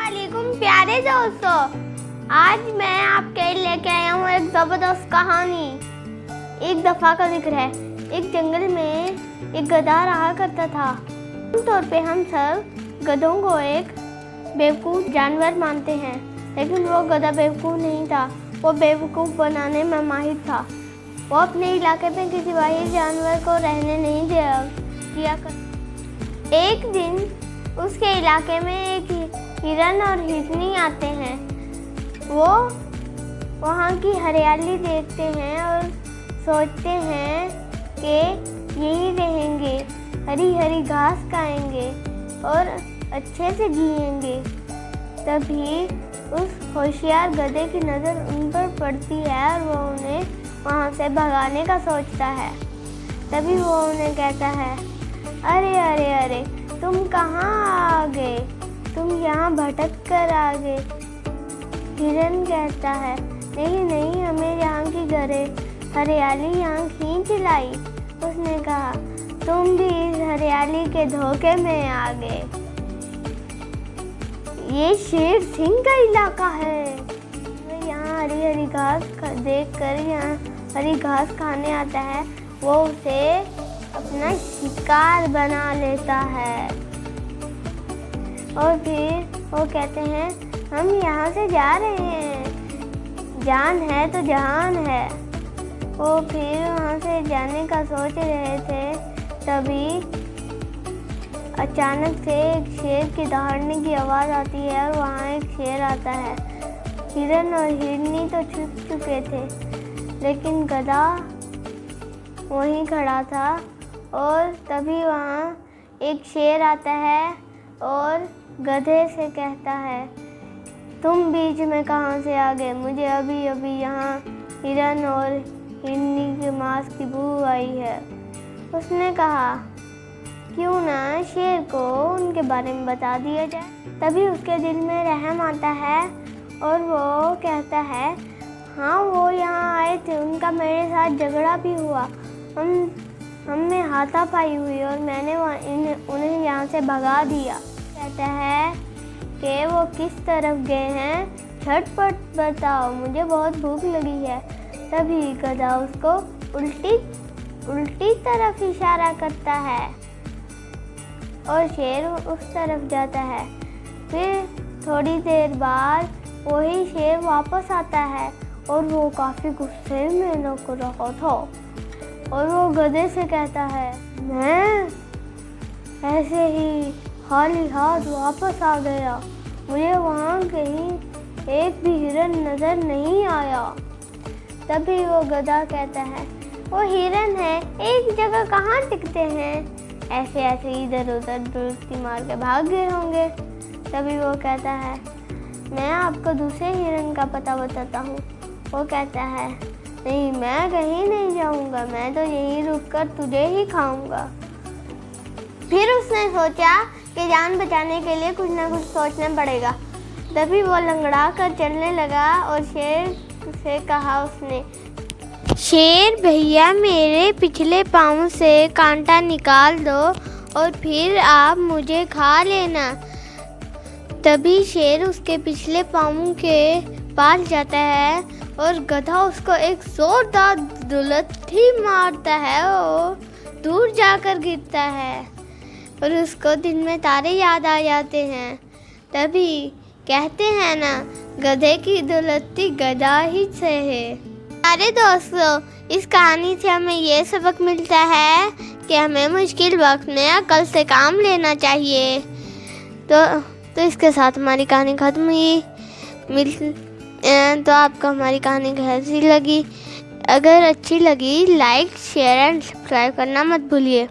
वालेकुम प्यारे दोस्तों, आज मैं आपके लेके आया हूँ एक ज़बरदस्त कहानी। एक दफ़ा का जिक्र है, एक जंगल में एक गधा रहा करता था। आमतौर पे हम सब गधों को एक बेवकूफ़ जानवर मानते हैं, लेकिन वो गधा बेवकूफ़ नहीं था, वो बेवकूफ़ बनाने में माहिर था। वो अपने इलाके में किसी बाहरी जानवर को रहने नहीं दिया कर। एक दिन उसके इलाके में एक हिरन और हिरनी आते हैं। वो वहाँ की हरियाली देखते हैं और सोचते हैं कि यहीं रहेंगे, हरी हरी घास खाएंगे और अच्छे से जिएंगे। तभी उस होशियार गधे की नज़र उन पर पड़ती है और वो उन्हें वहाँ से भगाने का सोचता है। तभी वो उन्हें कहता है, अरे अरे अरे, तुम कहाँ आ गए? तुम यहाँ भटक कर आ गए। हिरन कहता है, नहीं नहीं, हमें यहाँ की हरियाली यहाँ खींच लाई। उसने कहा, तुम भी इस हरियाली के धोखे में आ गए। ये शेर सिंह का इलाका है। वो यहाँ हरी हरी घास देख कर यहाँ हरी घास खाने आता है। वो उसे अपना शिकार बना लेता है और फिर वो कहते हैं, हम यहाँ से जा रहे हैं, जान है तो जहान है। वो फिर वहाँ से जाने का सोच रहे थे, तभी अचानक से एक शेर के दहाड़ने की आवाज़ आती है और वहाँ एक शेर आता है। हिरन और हिरनी तो छुप चुके थे, लेकिन गधा वहीं खड़ा था। और तभी वहाँ एक शेर आता है और गधे से कहता है, तुम बीच में कहाँ से आ गए? मुझे अभी अभी यहाँ हिरन और हिरनी के मांस की बू आई है। उसने कहा, क्यों ना शेर को उनके बारे में बता दिया जाए। तभी उसके दिल में रहम आता है और वो कहता है, हाँ वो यहाँ आए थे, उनका मेरे साथ झगड़ा भी हुआ, हमने हाथापाई हुई और मैंने उन्हें यहाँ से भगा दिया। कहता है कि वो किस तरफ गए हैं, झटपट बताओ, मुझे बहुत भूख लगी है। तभी गधा उसको उल्टी तरफ इशारा करता है और शेर उस तरफ जाता है। फिर थोड़ी देर बाद वही शेर वापस आता है और वो काफ़ी गुस्से में लग रहा था और वो गधे से कहता है, मैं ऐसे ही खाली हाथ वापस आ गया, मुझे वहाँ कहीं एक भी हिरन नज़र नहीं आया। तभी वो गधा कहता है, वो हिरन है, एक जगह कहाँ टिकते हैं, ऐसे ऐसे इधर उधर डुलकी मार के भाग गए होंगे। तभी वो कहता है, मैं आपको दूसरे हिरन का पता बताता हूँ। वो कहता है, नहीं, मैं कहीं नहीं जाऊँगा, मैं तो यहीं रुककर तुझे ही खाऊँगा। फिर उसने सोचा कि जान बचाने के लिए कुछ ना कुछ सोचना पड़ेगा। तभी वो लंगड़ा कर चलने लगा और शेर से कहा उसने, शेर भैया, मेरे पिछले पाँव से कांटा निकाल दो और फिर आप मुझे खा लेना। तभी शेर उसके पिछले पाँव के पास जाता है और गधा उसको एक जोरदार दुलत्थी मारता है और दूर जाकर गिरता है और उसको दिन में तारे याद आ जाते हैं। तभी कहते हैं ना, गधे की दुलत्ती गधा ही से है। अरे दोस्तों, इस कहानी से हमें ये सबक मिलता है कि हमें मुश्किल वक्त में अकल से काम लेना चाहिए। तो इसके साथ हमारी कहानी ख़त्म हुई। तो आपको हमारी कहानी कैसी लगी? अगर अच्छी लगी, लाइक शेयर एंड सब्सक्राइब करना मत भूलिए।